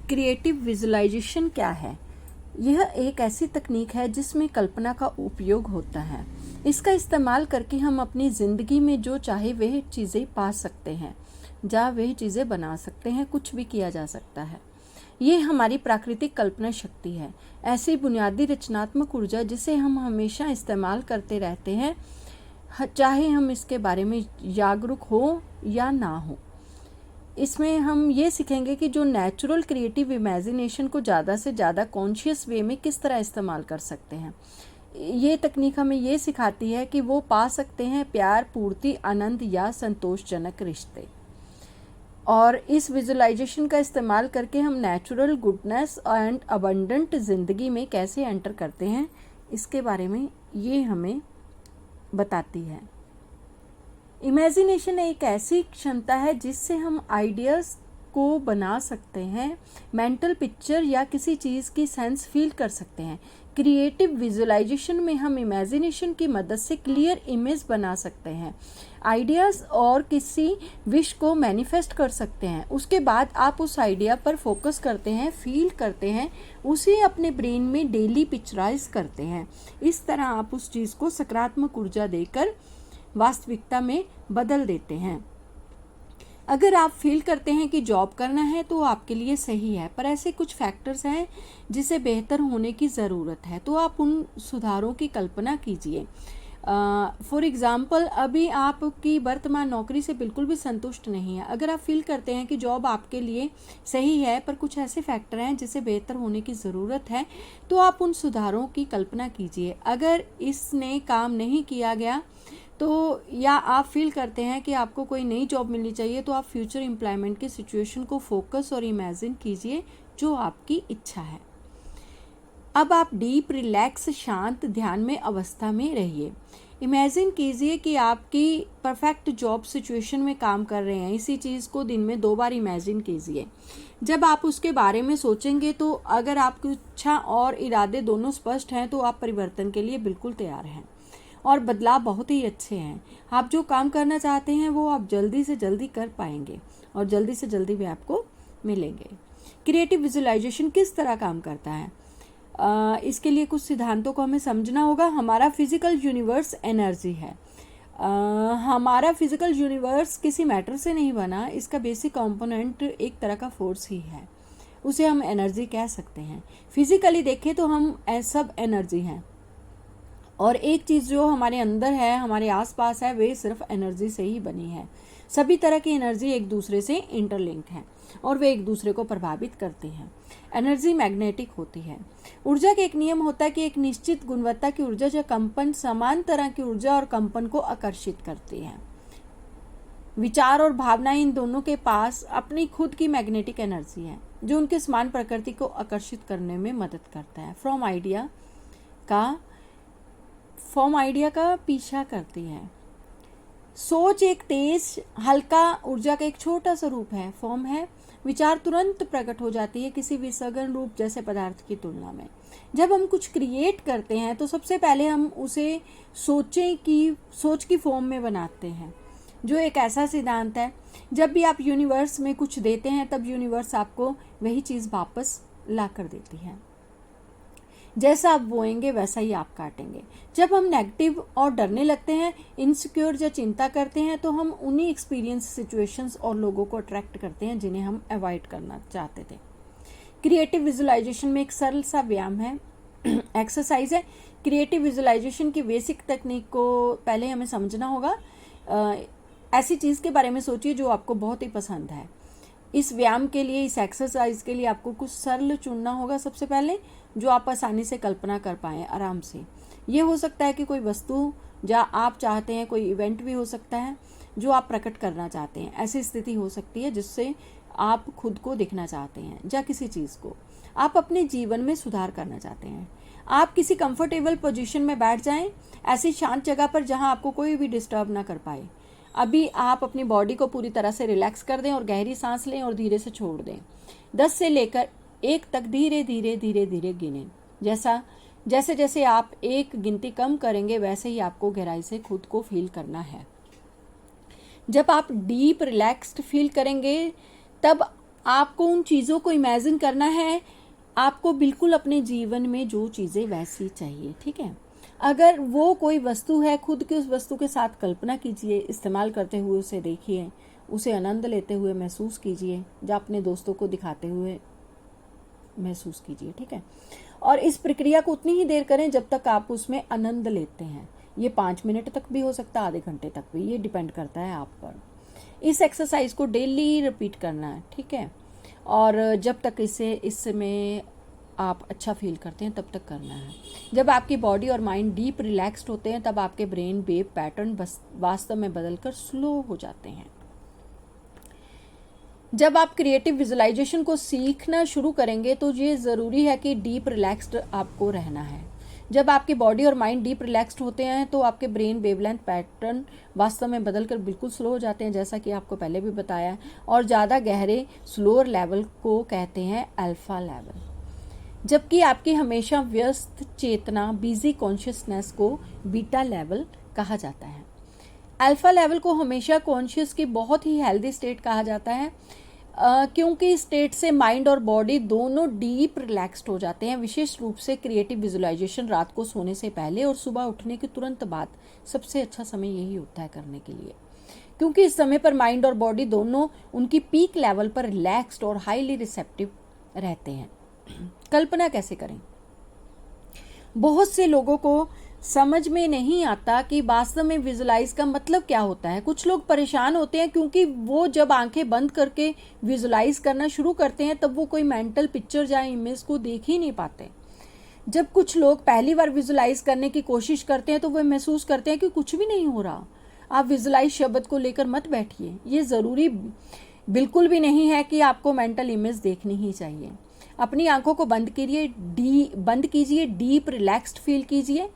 Creative visualisation क्या है? यह एक ऐसी तकनीक है जिसमें कल्पना का उपयोग होता है। इसका इस्तेमाल करके हम अपनी ज़िंदगी में जो चाहे वह चीज़ें पा सकते हैं, या वह चीज़ें बना सकते हैं, कुछ भी किया जा सकता है। ये हमारी प्राकृतिक कल्पना शक्ति है, ऐसी बुनियादी रचनात्मक ऊर्जा जिसे हम हमेशा इस्तेमाल करते रहते हैं, चाहे हम इसके बारे में जागरूक हो या ना हो। इसमें हम ये सीखेंगे कि जो नेचुरल क्रिएटिव इमेजिनेशन को ज़्यादा से ज़्यादा कॉन्शियस वे में किस तरह इस्तेमाल कर सकते हैं। ये तकनीक हमें ये सिखाती है कि वो पा सकते हैं प्यार, पूर्ति, आनंद या संतोषजनक रिश्ते। और इस विजुअलाइजेशन का इस्तेमाल करके हम नेचुरल गुडनेस एंड अबंडेंट ज़िंदगी में कैसे एंटर करते हैं, इसके बारे में ये हमें बताती है। इमेजिनेशन एक ऐसी क्षमता है जिससे हम आइडियाज़ को बना सकते हैं, मेंटल पिक्चर या किसी चीज़ की सेंस फील कर सकते हैं। क्रिएटिव विजुअलाइजेशन में हम इमेजिनेशन की मदद से क्लियर इमेज बना सकते हैं, आइडियाज़ और किसी विश को मैनिफेस्ट कर सकते हैं। उसके बाद आप उस आइडिया पर फोकस करते हैं, फील करते हैं, उसे अपने ब्रेन में डेली पिक्चराइज करते हैं। इस तरह आप उस चीज़ को सकारात्मक ऊर्जा देकर वास्तविकता में बदल देते हैं। अगर आप फील करते हैं कि जॉब करना है तो आपके लिए सही है, पर ऐसे कुछ फैक्टर्स हैं जिसे बेहतर होने की ज़रूरत है, तो आप उन सुधारों की कल्पना कीजिए। फॉर एग्ज़ाम्पल, अभी आपकी वर्तमान नौकरी से बिल्कुल भी संतुष्ट नहीं है। अगर आप फील करते हैं कि जॉब आपके लिए सही है, पर कुछ ऐसे फैक्टर हैं जिसे बेहतर होने की ज़रूरत है, तो आप उन सुधारों की कल्पना कीजिए। अगर इसने काम नहीं किया गया तो, या आप फील करते हैं कि आपको कोई नई जॉब मिलनी चाहिए, तो आप फ्यूचर एम्प्लॉयमेंट की सिचुएशन को फोकस और इमेजिन कीजिए जो आपकी इच्छा है। अब आप डीप, रिलैक्स, शांत, ध्यान में अवस्था में रहिए। इमेजिन कीजिए कि आपकी परफेक्ट जॉब सिचुएशन में काम कर रहे हैं। इसी चीज़ को दिन में 2 बार इमेजिन कीजिए। जब आप उसके बारे में सोचेंगे तो अगर आपकी इच्छा और इरादे दोनों स्पष्ट हैं तो आप परिवर्तन के लिए बिल्कुल तैयार हैं और बदलाव बहुत ही अच्छे हैं। आप जो काम करना चाहते हैं वो आप जल्दी से जल्दी कर पाएंगे और जल्दी से जल्दी भी आपको मिलेंगे। क्रिएटिव विजुअलाइजेशन किस तरह काम करता है? इसके लिए कुछ सिद्धांतों को हमें समझना होगा। हमारा फिजिकल यूनिवर्स एनर्जी है। हमारा फिजिकल यूनिवर्स किसी मैटर से नहीं बना, इसका बेसिक कंपोनेंट एक तरह का फोर्स ही है, उसे हम एनर्जी कह सकते हैं। फिजिकली देखें तो हम सब एनर्जी हैं, और एक चीज़ जो हमारे अंदर है, हमारे आसपास है, वे सिर्फ एनर्जी से ही बनी है। सभी तरह की एनर्जी एक दूसरे से इंटरलिंक्ड है और वे एक दूसरे को प्रभावित करते हैं। एनर्जी मैग्नेटिक होती है। ऊर्जा का एक नियम होता है कि एक निश्चित गुणवत्ता की ऊर्जा या कंपन समान तरह की ऊर्जा और कंपन को आकर्षित करती है। विचार और भावनाएं, इन दोनों के पास अपनी खुद की मैग्नेटिक एनर्जी है जो उनके समान प्रकृति को आकर्षित करने में मदद करता है। फॉर्म आइडिया का पीछा करती है। सोच एक तेज, हल्का ऊर्जा का एक छोटा सा रूप है। फॉर्म है। विचार तुरंत प्रकट हो जाती है किसी भी सघन रूप जैसे पदार्थ की तुलना में। जब हम कुछ क्रिएट करते हैं तो सबसे पहले हम उसे सोच की फॉर्म में बनाते हैं, जो एक ऐसा सिद्धांत है जब भी आप यूनिवर्स में कुछ देते हैं तब यूनिवर्स आपको वही चीज़ वापस ला कर देती है। जैसा आप बोएंगे वैसा ही आप काटेंगे। जब हम नेगेटिव और डरने लगते हैं, इनसिक्योर या चिंता करते हैं, तो हम उन्हीं एक्सपीरियंस, सिचुएशंस और लोगों को अट्रैक्ट करते हैं जिन्हें हम अवॉइड करना चाहते थे। क्रिएटिव विजुअलाइजेशन में एक सरल सा व्यायाम है, एक्सरसाइज है। क्रिएटिव विजुअलाइजेशन की बेसिक तकनीक को पहले हमें समझना होगा। ऐसी चीज़ के बारे में सोचिए जो आपको बहुत ही पसंद है। इस व्यायाम के लिए, इस एक्सरसाइज के लिए आपको कुछ सरल चुनना होगा सबसे पहले, जो आप आसानी से कल्पना कर पाएँ आराम से। ये हो सकता है कि कोई वस्तु या आप चाहते हैं, कोई इवेंट भी हो सकता है जो आप प्रकट करना चाहते हैं। ऐसी स्थिति हो सकती है जिससे आप खुद को दिखना चाहते हैं, या किसी चीज़ को आप अपने जीवन में सुधार करना चाहते हैं। आप किसी कंफर्टेबल पोजीशन में बैठ जाएं, ऐसी शांत जगह पर जहां आपको कोई भी डिस्टर्ब ना कर पाए। अभी आप अपनी बॉडी को पूरी तरह से रिलैक्स कर दें और गहरी सांस लें और धीरे से छोड़ दें। 10 से लेकर 1 तक धीरे धीरे धीरे धीरे गिनें। जैसे जैसे आप एक गिनती कम करेंगे वैसे ही आपको गहराई से खुद को फील करना है। जब आप डीप रिलैक्स्ड फील करेंगे तब आपको उन चीज़ों को इमेजिन करना है, आपको बिल्कुल अपने जीवन में जो चीज़ें वैसी चाहिए, ठीक है। अगर वो कोई वस्तु है, खुद की उस वस्तु के साथ कल्पना कीजिए, इस्तेमाल करते हुए उसे देखिए, उसे आनंद लेते हुए महसूस कीजिए, या अपने दोस्तों को दिखाते हुए महसूस कीजिए, ठीक है। और इस प्रक्रिया को उतनी ही देर करें जब तक आप उसमें आनंद लेते हैं। ये 5 मिनट तक भी हो सकता है, आधे घंटे तक भी, ये डिपेंड करता है आप पर। इस एक्सरसाइज को डेली रिपीट करना है, ठीक है। और जब तक इसमें आप अच्छा फील करते हैं तब तक करना है। जब आपकी बॉडी और माइंड डीप रिलैक्स्ड होते हैं तब आपके ब्रेन वेव पैटर्न वास्तव में बदलकर स्लो हो जाते हैं। जब आप क्रिएटिव विजुअलाइजेशन को सीखना शुरू करेंगे तो ये ज़रूरी है कि डीप रिलैक्स्ड आपको रहना है। जब आपकी बॉडी और माइंड डीप रिलैक्स्ड होते हैं तो आपके ब्रेन वेवलेंथ पैटर्न वास्तव में बदलकर बिल्कुल स्लो हो जाते हैं, जैसा कि आपको पहले भी बताया है। और ज़्यादा गहरे स्लोअर लेवल को कहते हैं अल्फा लेवल, जबकि आपकी हमेशा व्यस्त चेतना बिजी कॉन्शियसनेस को बीटा लेवल कहा जाता है। अल्फा लेवल को हमेशा कॉन्शियस की बहुत ही हेल्दी स्टेट कहा जाता है, क्योंकि स्टेट से माइंड और बॉडी दोनों डीप रिलैक्स्ड हो जाते हैं। विशेष रूप से क्रिएटिव विजुअलाइजेशन रात को सोने से पहले और सुबह उठने के तुरंत बाद सबसे अच्छा समय यही होता है करने के लिए, क्योंकि इस समय पर माइंड और बॉडी दोनों उनकी पीक लेवल पर रिलैक्स्ड और हाईली रिसेप्टिव रहते हैं। कल्पना कैसे करें? बहुत से लोगों को समझ में नहीं आता कि वास्तव में विजुलाइज का मतलब क्या होता है। कुछ लोग परेशान होते हैं क्योंकि वो जब आंखें बंद करके विजुलाइज करना शुरू करते हैं तब वो कोई मेंटल पिक्चर या इमेज को देख ही नहीं पाते। जब कुछ लोग पहली बार विजुलाइज करने की कोशिश करते हैं तो वो महसूस करते हैं कि कुछ भी नहीं हो रहा। आप विजुलाइज शब्द को लेकर मत बैठिए, ये ज़रूरी बिल्कुल भी नहीं है कि आपको मेंटल इमेज देखनी ही चाहिए। अपनी आंखों को बंद कीजिए, डीप रिलैक्स्ड फील कीजिए।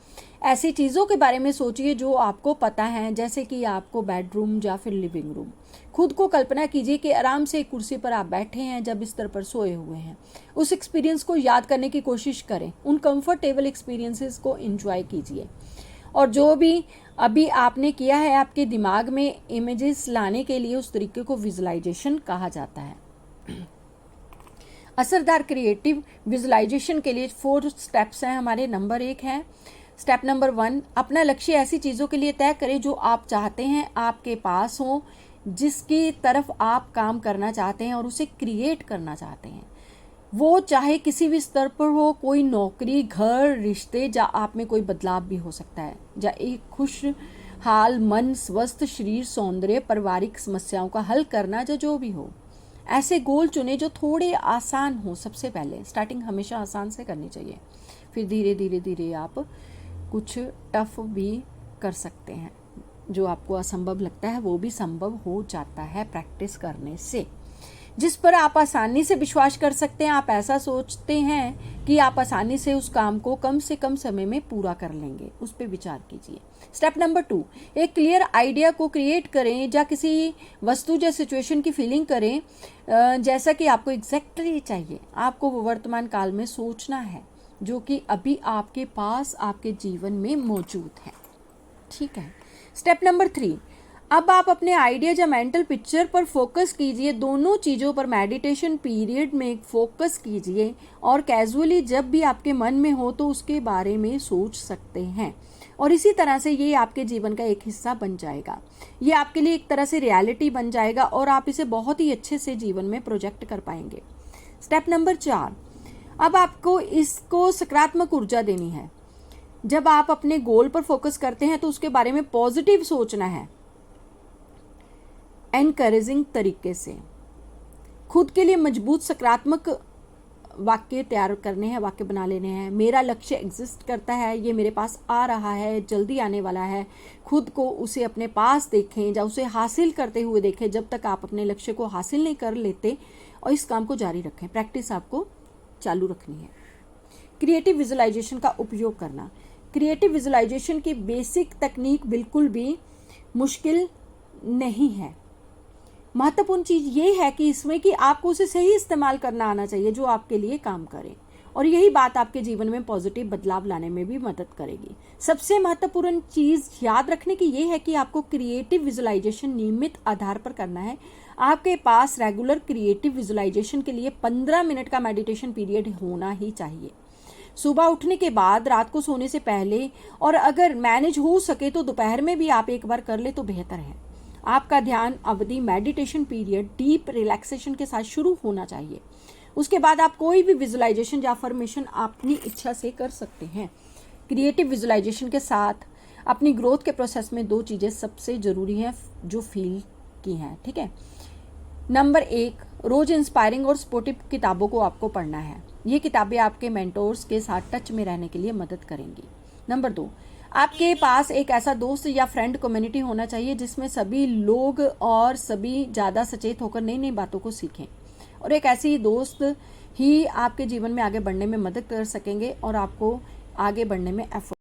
ऐसी चीज़ों के बारे में सोचिए जो आपको पता है, जैसे कि आपको बेडरूम या फिर लिविंग रूम। खुद को कल्पना कीजिए कि आराम से एक कुर्सी पर आप बैठे हैं, जब बिस्तर पर सोए हुए हैं। उस एक्सपीरियंस को याद करने की कोशिश करें, उन कंफर्टेबल एक्सपीरियंसेस को एंजॉय कीजिए। और जो भी अभी आपने किया है, आपके दिमाग में इमेजेस लाने के लिए उस तरीके को विजुअलाइजेशन कहा जाता है। असरदार क्रिएटिव विजुअलाइजेशन के लिए 4 स्टेप्स हैं हमारे। नंबर 1 है, स्टेप नंबर 1, अपना लक्ष्य ऐसी चीज़ों के लिए तय करें जो आप चाहते हैं आपके पास हो, जिसकी तरफ आप काम करना चाहते हैं और उसे क्रिएट करना चाहते हैं। वो चाहे किसी भी स्तर पर हो, कोई नौकरी, घर, रिश्ते, या आप में कोई बदलाव भी हो सकता है, या एक खुशहाल मन, स्वस्थ शरीर, सौंदर्य, पारिवारिक समस्याओं का हल करना, जो भी हो। ऐसे गोल चुने जो थोड़े आसान हो। सबसे पहले स्टार्टिंग हमेशा आसान से करनी चाहिए, फिर धीरे धीरे आप कुछ टफ भी कर सकते हैं। जो आपको असंभव लगता है वो भी संभव हो जाता है प्रैक्टिस करने से। जिस पर आप आसानी से विश्वास कर सकते हैं, आप ऐसा सोचते हैं कि आप आसानी से उस काम को कम से कम समय में पूरा कर लेंगे, उस पर विचार कीजिए। स्टेप नंबर 2, एक क्लियर आइडिया को क्रिएट करें, या किसी वस्तु या सिचुएशन की फीलिंग करें जैसा कि आपको एग्जैक्टली चाहिए। आपको वो वर्तमान काल में सोचना है जो कि अभी आपके पास आपके जीवन में मौजूद है, ठीक है। स्टेप नंबर 3, अब आप अपने आइडिया या मेंटल पिक्चर पर फोकस कीजिए। दोनों चीज़ों पर मेडिटेशन पीरियड में फोकस कीजिए और कैजुअली जब भी आपके मन में हो तो उसके बारे में सोच सकते हैं, और इसी तरह से ये आपके जीवन का एक हिस्सा बन जाएगा। ये आपके लिए एक तरह से रियलिटी बन जाएगा और आप इसे बहुत ही अच्छे से जीवन में प्रोजेक्ट कर पाएंगे। स्टेप नंबर 4, अब आपको इसको सकारात्मक ऊर्जा देनी है। जब आप अपने गोल पर फोकस करते हैं तो उसके बारे में पॉजिटिव सोचना है, एनकरेजिंग तरीके से। खुद के लिए मजबूत सकारात्मक वाक्य तैयार करने हैं, वाक्य बना लेने हैं। मेरा लक्ष्य एग्जिस्ट करता है, ये मेरे पास आ रहा है, जल्दी आने वाला है। खुद को उसे अपने पास देखें या उसे हासिल करते हुए देखें जब तक आप अपने लक्ष्य को हासिल नहीं कर लेते, और इस काम को जारी रखें। प्रैक्टिस आपको चालू रखनी है। क्रिएटिव विजुअलाइजेशन का उपयोग करना। क्रिएटिव विजुअलाइजेशन की बेसिक तकनीक बिल्कुल भी मुश्किल नहीं है। महत्वपूर्ण चीज़ ये है कि इसमें कि आपको उसे सही इस्तेमाल करना आना चाहिए जो आपके लिए काम करे, और यही बात आपके जीवन में पॉजिटिव बदलाव लाने में भी मदद करेगी। सबसे महत्वपूर्ण चीज़ याद रखने की ये है कि आपको क्रिएटिव विजुअलाइजेशन नियमित आधार पर करना है। आपके पास रेगुलर क्रिएटिव विजुलाइजेशन के लिए 15 मिनट का मेडिटेशन पीरियड होना ही चाहिए। सुबह उठने के बाद, रात को सोने से पहले, और अगर मैनेज हो सके तो दोपहर में भी आप एक बार कर ले तो बेहतर है। आपका ध्यान अवधि मेडिटेशन पीरियड डीप रिलैक्सेशन के साथ शुरू होना चाहिए। उसके बाद आप कोई भी विजुलाइजेशन या अफर्मेशन अपनी इच्छा से कर सकते हैं। क्रिएटिव विजुलाइजेशन के साथ अपनी ग्रोथ के प्रोसेस में 2 चीज़ें सबसे ज़रूरी हैं जो फील की हैं, ठीक है। नंबर 1, रोज़ इंस्पायरिंग और सपोर्टिव किताबों को आपको पढ़ना है। ये किताबें आपके मेंटोर्स के साथ टच में रहने के लिए मदद करेंगी। नंबर 2, आपके पास एक ऐसा दोस्त या फ्रेंड कम्युनिटी होना चाहिए जिसमें सभी लोग और सभी ज़्यादा सचेत होकर नई नई बातों को सीखें, और एक ऐसी दोस्त ही आपके जीवन में आगे बढ़ने में मदद कर सकेंगे और आपको आगे बढ़ने में एफर्ट